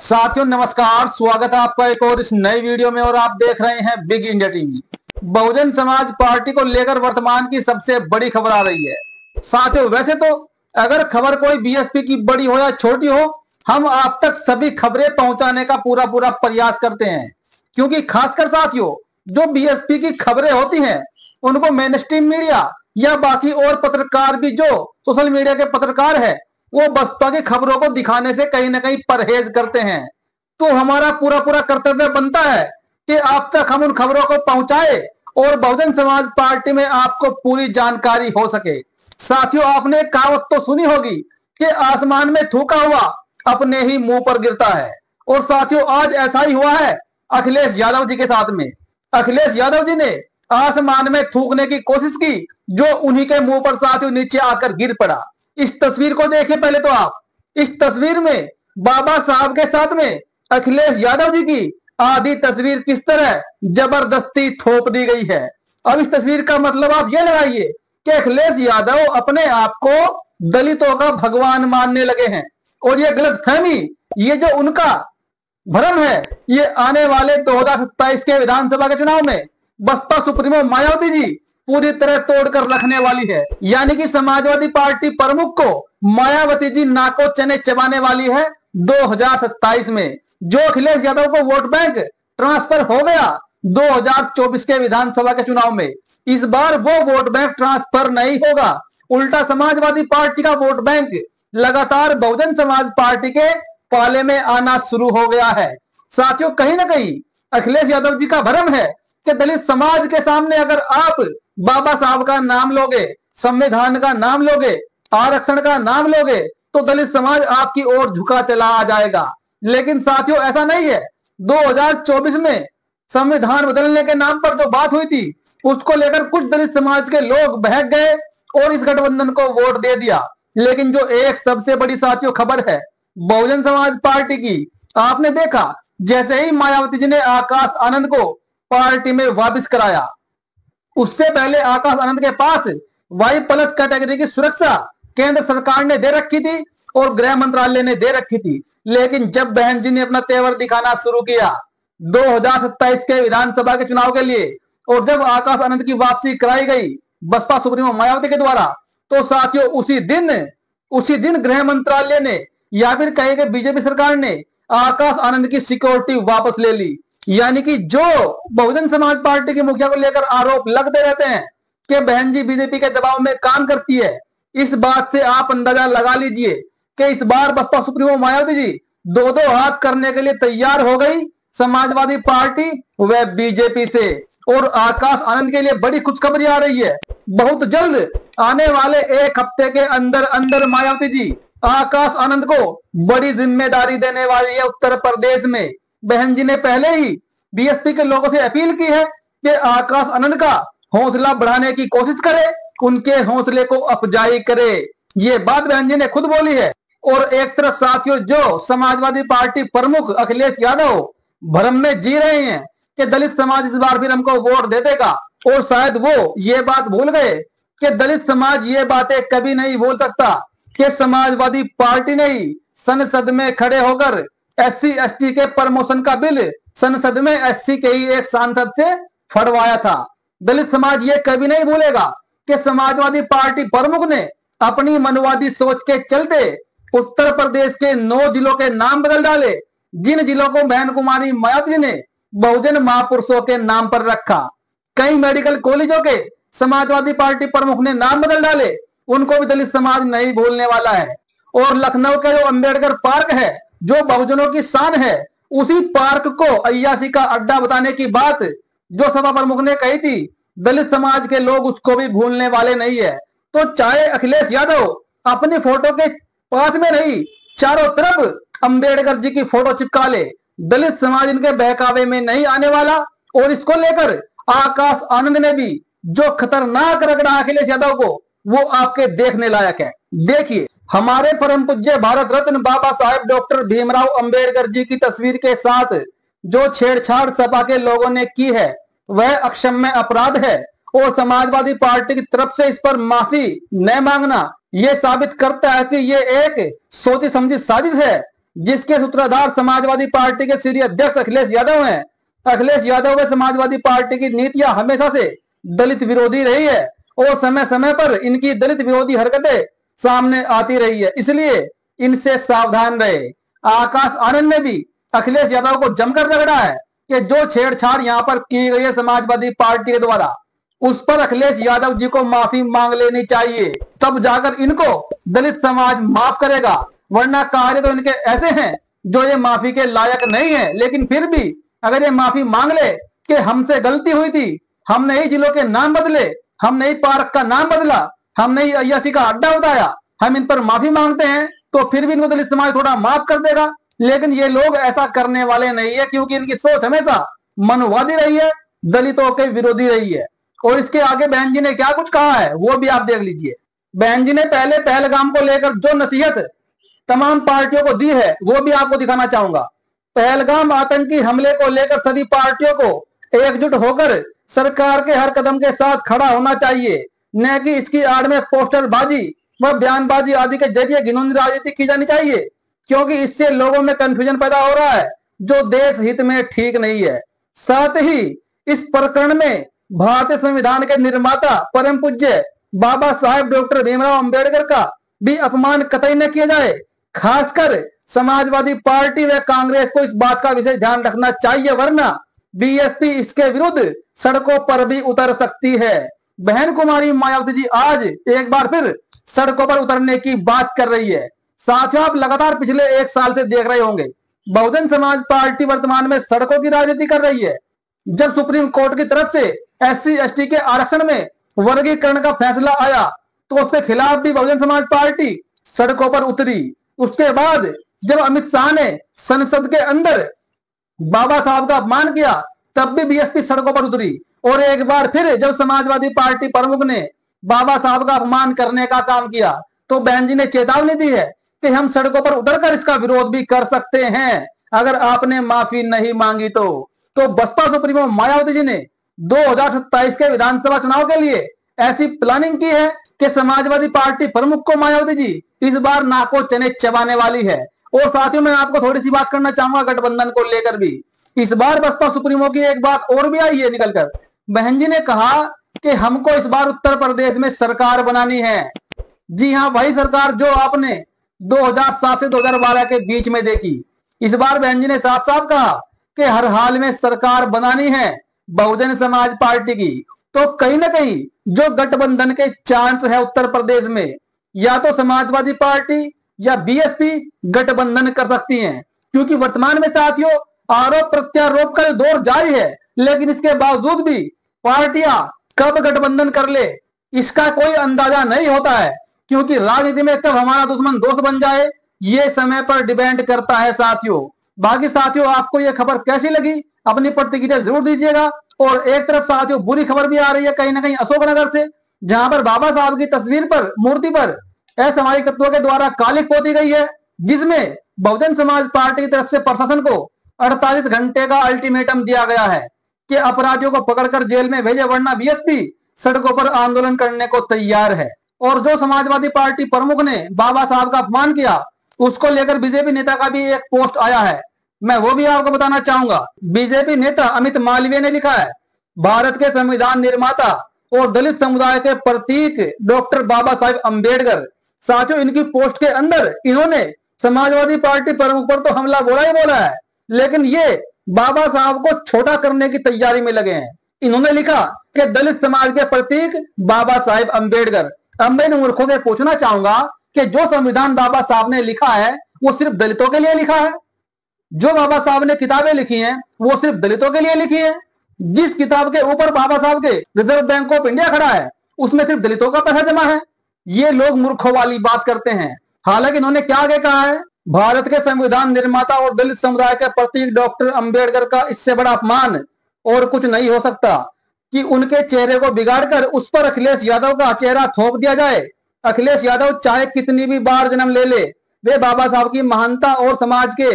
साथियों नमस्कार, स्वागत है आपका एक और इस नई वीडियो में। और आप देख रहे हैं big India TV. Bahujan Samaj party को लेकर वर्तमान की सबसे बड़ी खबर आ रही है। साथियों वैसे तो अगर खबर कोई बीएसपी की बड़ी हो या छोटी हो, हम आप तक सभी खबरें पहुंचाने का पूरा प्रयास करते हैं, क्योंकि खासकर साथियों जो बीएसपी की खबरें होती हैं उनको मेन स्ट्रीम मीडिया या बाकी और पत्रकार भी जो सोशल मीडिया के पत्रकार है वो बसपा की खबरों को दिखाने से कहीं ना कहीं परहेज करते हैं। तो हमारा पूरा कर्तव्य बनता है कि आप तक हम उन खबरों को पहुंचाए और बहुजन समाज पार्टी में आपको पूरी जानकारी हो सके। साथियों आपने एक कहावत तो सुनी होगी कि आसमान में थूका हुआ अपने ही मुंह पर गिरता है। और साथियों आज ऐसा ही हुआ है अखिलेश यादव जी के साथ में। अखिलेश यादव जी ने आसमान में थूकने की कोशिश की जो उन्हीं के मुंह पर साथियों नीचे आकर गिर पड़ा। इस तस्वीर को देखिए पहले तो आप। इस तस्वीर में बाबा साहब के साथ में अखिलेश यादव जी की आधी तस्वीर किस तरह जबरदस्ती थोप दी गई है। अब इस तस्वीर का मतलब आप ये लगाइए कि अखिलेश यादव अपने आप को दलितों का भगवान मानने लगे हैं। और ये गलतफहमी, ये जो उनका भ्रम है, ये आने वाले 2027 के विधानसभा के चुनाव में बसपा सुप्रीमो मायावती जी पूरी तरह तोड़कर रखने वाली है। यानी कि समाजवादी पार्टी प्रमुख को मायावती जी नाको चने चबाने वाली है 2027 में। जो अखिलेश यादव को वोट बैंक ट्रांसफर हो गया 2024 के विधानसभा के चुनाव में, इस बार वो वोट बैंक ट्रांसफर नहीं होगा। उल्टा समाजवादी पार्टी का वोट बैंक लगातार बहुजन समाज पार्टी के पाले में आना शुरू हो गया है। साथियों कहीं ना कहीं अखिलेश यादव जी का भ्रम है कि दलित समाज के सामने अगर आप बाबा साहब का नाम लोगे, संविधान का नाम लोगे, आरक्षण का नाम लोगे तो दलित समाज आपकी ओर झुका चला आ जाएगा। लेकिन साथियों ऐसा नहीं है। 2024 में संविधान बदलने के नाम पर जो बात हुई थी उसको लेकर कुछ दलित समाज के लोग बहक गए और इस गठबंधन को वोट दे दिया। लेकिन जो एक सबसे बड़ी साथियों खबर है बहुजन समाज पार्टी की, आपने देखा जैसे ही मायावती जी ने आकाश आनंद को पार्टी में वापस कराया, उससे पहले आकाश आनंद के पास Y+ कैटेगरी की सुरक्षा केंद्र सरकार ने दे रखी थी और गृह मंत्रालय ने दे रखी थी। लेकिन जब बहन जी ने अपना तेवर दिखाना शुरू किया 2027 के विधानसभा के चुनाव के लिए और जब आकाश आनंद की वापसी कराई गई बसपा सुप्रीमो मायावती के द्वारा, तो साथियों उसी दिन गृह मंत्रालय ने या फिर कहे कि बीजेपी सरकार ने आकाश आनंद की सिक्योरिटी वापस ले ली। यानी कि जो बहुजन समाज पार्टी के मुखिया को लेकर आरोप लगते रहते हैं कि बहन जी बीजेपी के दबाव में काम करती है, इस बात से आप अंदाजा लगा लीजिए कि इस बार बसपा सुप्रीमो मायावती जी दो हाथ करने के लिए तैयार हो गई समाजवादी पार्टी व बीजेपी से। और आकाश आनंद के लिए बड़ी खुशखबरी आ रही है। बहुत जल्द आने वाले एक हफ्ते के अंदर अंदर मायावती जी आकाश आनंद को बड़ी जिम्मेदारी देने वाली है उत्तर प्रदेश में। बहन जी ने पहले ही बीएसपी के लोगों से अपील की है कि आकाश आनंद का हौसला बढ़ाने की कोशिश करे, उनके हौसले को अफजाई करे। ये बात बहन जी ने खुद बोली है। और एक तरफ साथियों जो समाजवादी पार्टी प्रमुख अखिलेश यादव भ्रम में जी रहे हैं कि दलित समाज इस बार फिर हमको वोट दे देगा, और शायद वो ये बात भूल गए कि दलित समाज ये बातें कभी नहीं भूल सकता कि समाजवादी पार्टी ने ही संसद में खड़े होकर SC/ST के प्रमोशन का बिल संसद में SC के ही एक सांसद से फड़वाया था। दलित समाज ये कभी नहीं भूलेगा कि समाजवादी पार्टी प्रमुख ने अपनी मनवादी सोच के चलते उत्तर प्रदेश के 9 जिलों के नाम बदल डाले, जिन जिलों को बहन कुमारी मायावती जी ने बहुजन महापुरुषों के नाम पर रखा। कई मेडिकल कॉलेजों के समाजवादी पार्टी प्रमुख ने नाम बदल डाले, उनको भी दलित समाज नहीं भूलने वाला है। और लखनऊ के जो अंबेडकर पार्क है जो बहुजनों की शान है, उसी पार्क को अय्याशी का अड्डा बताने की बात जो सभा प्रमुख ने कही थी, दलित समाज के लोग उसको भी भूलने वाले नहीं है। तो चाहे अखिलेश यादव अपनी फोटो के पास में नहीं, चारों तरफ अंबेडकर जी की फोटो चिपका ले, दलित समाज इनके बहकावे में नहीं आने वाला। और इसको लेकर आकाश आनंद ने भी जो खतरनाक रगड़ा अखिलेश यादव को, वो आपके देखने लायक है। देखिए हमारे परम पूज्य भारत रत्न बाबा साहेब डॉक्टर भीमराव अंबेडकर जी की तस्वीर के साथ जो छेड़छाड़ सपा के लोगों ने की है वह अक्षम्य अपराध है। और समाजवादी पार्टी की तरफ से इस पर माफी न मांगना यह साबित करता है कि यह एक सोची समझी साजिश है जिसके सूत्रधार समाजवादी पार्टी के सीनियर अध्यक्ष अखिलेश यादव हैं। अखिलेश यादव व समाजवादी पार्टी की नीतियां हमेशा से दलित विरोधी रही है और समय समय पर इनकी दलित विरोधी हरकतें सामने आती रही है, इसलिए इनसे सावधान रहे। आकाश आनंद ने भी अखिलेश यादव को जमकर रगड़ा है कि जो छेड़छाड़ यहाँ पर की गई है समाजवादी पार्टी के द्वारा, उस पर अखिलेश यादव जी को माफी मांग लेनी चाहिए, तब जाकर इनको दलित समाज माफ करेगा, वरना कार्य तो इनके ऐसे हैं जो ये माफी के लायक नहीं है। लेकिन फिर भी अगर ये माफी मांग ले कि हमसे गलती हुई थी, हमने ही जिलों के नाम बदले, हमने ही पार्क का नाम बदला, हमने ही अय्यासी का अड्डा उठाया, हम इन पर माफी मांगते हैं, तो फिर भी इनको दलित समाज थोड़ा माफ कर देगा। लेकिन ये लोग ऐसा करने वाले नहीं है, क्योंकि इनकी सोच हमेशा मनवादी रही है, दलितों के विरोधी रही है। और इसके आगे बहन जी ने क्या कुछ कहा है वो भी आप देख लीजिए। बहन जी ने पहले पहलगाम को लेकर जो नसीहत तमाम पार्टियों को दी है वो भी आपको दिखाना चाहूंगा। पहलगाम आतंकी हमले को लेकर सभी पार्टियों को एकजुट होकर सरकार के हर कदम के साथ खड़ा होना चाहिए, न कि इसकी आड़ में पोस्टरबाजी व बयानबाजी आदि के जरिए घिनौनी राजनीति की जानी चाहिए, क्योंकि इससे लोगों में कंफ्यूजन पैदा हो रहा है जो देश हित में ठीक नहीं है। साथ ही इस प्रकरण में भारतीय संविधान के निर्माता परम पूज्य बाबा साहेब डॉक्टर भीमराव अंबेडकर का भी अपमान कतई न किया जाए। खासकर समाजवादी पार्टी व कांग्रेस को इस बात का विशेष ध्यान रखना चाहिए, वरना बीएसपी इसके विरुद्ध सड़कों पर भी उतर सकती है। बहन कुमारी मायावती जी आज एक बार फिर सड़कों पर उतरने की बात कर रही है। साथियों, आप लगातार पिछले एक साल से देख रहे होंगे बहुजन समाज पार्टी वर्तमान में सड़कों की राजनीति कर रही है। जब सुप्रीम कोर्ट की तरफ से SC ST के आरक्षण में वर्गीकरण का फैसला आया तो उसके खिलाफ भी बहुजन समाज पार्टी सड़कों पर उतरी। उसके बाद जब अमित शाह ने संसद के अंदर बाबा साहब का अपमान किया तब भी बीएसपी सड़कों पर उतरी। और एक बार फिर जब समाजवादी पार्टी प्रमुख ने बाबा साहब का अपमान करने का काम किया तो बहन जी ने चेतावनी दी है कि हम सड़कों पर उतरकर इसका विरोध भी कर सकते हैं अगर आपने माफी नहीं मांगी तो बसपा सुप्रीमो मायावती जी ने 2027 के विधानसभा चुनाव के लिए ऐसी प्लानिंग की है कि समाजवादी पार्टी प्रमुख को मायावती जी इस बार नाको चने चबाने वाली है। और साथियों, मैं आपको थोड़ी सी बात करना चाहूंगा गठबंधन को लेकर भी। इस बार बसपा सुप्रीमो की एक बात और भी आई है निकलकर। बहन जी ने कहा कि हमको इस बार उत्तर प्रदेश में सरकार बनानी है। जी हाँ, वही सरकार जो आपने 2007 से 2012 के बीच में देखी। इस बार बहन जी ने साफ साफ कहा कि हर हाल में सरकार बनानी है बहुजन समाज पार्टी की। तो कहीं ना कहीं जो गठबंधन के चांस है उत्तर प्रदेश में, या तो समाजवादी पार्टी या बीएसपी गठबंधन कर सकती हैं, क्योंकि वर्तमान में साथियों आरोप प्रत्यारोप का दौर जारी है। लेकिन इसके बावजूद भी पार्टियां कब गठबंधन कर ले इसका कोई अंदाजा नहीं होता है, क्योंकि राजनीति में कब हमारा दुश्मन दोस्त बन जाए ये समय पर डिपेंड करता है साथियों। बाकी साथियों, आपको ये खबर कैसी लगी अपनी प्रतिक्रिया जरूर दीजिएगा। और एक तरफ साथियों बुरी खबर भी आ रही है कहीं ना कहीं अशोकनगर से, जहां पर बाबा साहब की तस्वीर पर मूर्ति पर असामाजिक तत्वों के द्वारा कालिख पोती गई है, जिसमें बहुजन समाज पार्टी की तरफ से प्रशासन को 48 घंटे का अल्टीमेटम दिया गया है कि अपराधियों को पकड़कर जेल में भेजे, वरना बीएसपी सड़कों पर आंदोलन करने को तैयार है। और जो समाजवादी पार्टी प्रमुख ने बाबा साहब का अपमान किया उसको लेकर बीजेपी नेता का भी एक पोस्ट आया है, मैं वो भी आपको बताना चाहूंगा। बीजेपी नेता अमित मालवीय ने लिखा है, भारत के संविधान निर्माता और दलित समुदाय के प्रतीक डॉक्टर बाबा साहेब अंबेडकर। साथियों, इनकी पोस्ट के अंदर इन्होंने समाजवादी पार्टी प्रमुख पर तो हमला बोला ही बोला है, लेकिन ये बाबा साहब को छोटा करने की तैयारी में लगे हैं। इन्होंने लिखा कि दलित समाज के प्रतीक बाबा साहेब अंबेडकर। अब मैं इन मूर्खों से पूछना चाहूंगा कि जो संविधान बाबा साहब ने लिखा है वो सिर्फ दलितों के लिए लिखा है? जो बाबा साहब ने किताबें लिखी हैं वो सिर्फ दलितों के लिए लिखी है? जिस किताब के ऊपर बाबा साहब के रिजर्व बैंक ऑफ इंडिया खड़ा है उसमें सिर्फ दलितों का पैसा जमा है? ये लोग मूर्खों वाली बात करते हैं। हालांकि इन्होंने क्या आगे कहा है, भारत के संविधान निर्माता और दलित समुदाय के प्रतीक डॉक्टर अंबेडकर का इससे बड़ा अपमान और कुछ नहीं हो सकता कि उनके चेहरे को बिगाड़कर उस पर अखिलेश यादव का चेहरा थोप दिया जाए। अखिलेश यादव चाहे कितनी भी बार जन्म ले वे बाबा साहब की महानता और समाज के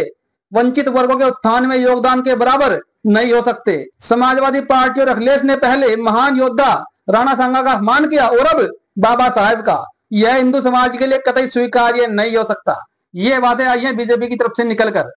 वंचित वर्गों के उत्थान में योगदान के बराबर नहीं हो सकते। समाजवादी पार्टी और अखिलेश ने पहले महान योद्धा राणा सांगा का अपमान किया और अब बाबा साहेब का। यह हिंदू समाज के लिए कतई स्वीकार्य नहीं हो सकता। ये बातें आई हैं बीजेपी की तरफ से निकलकर।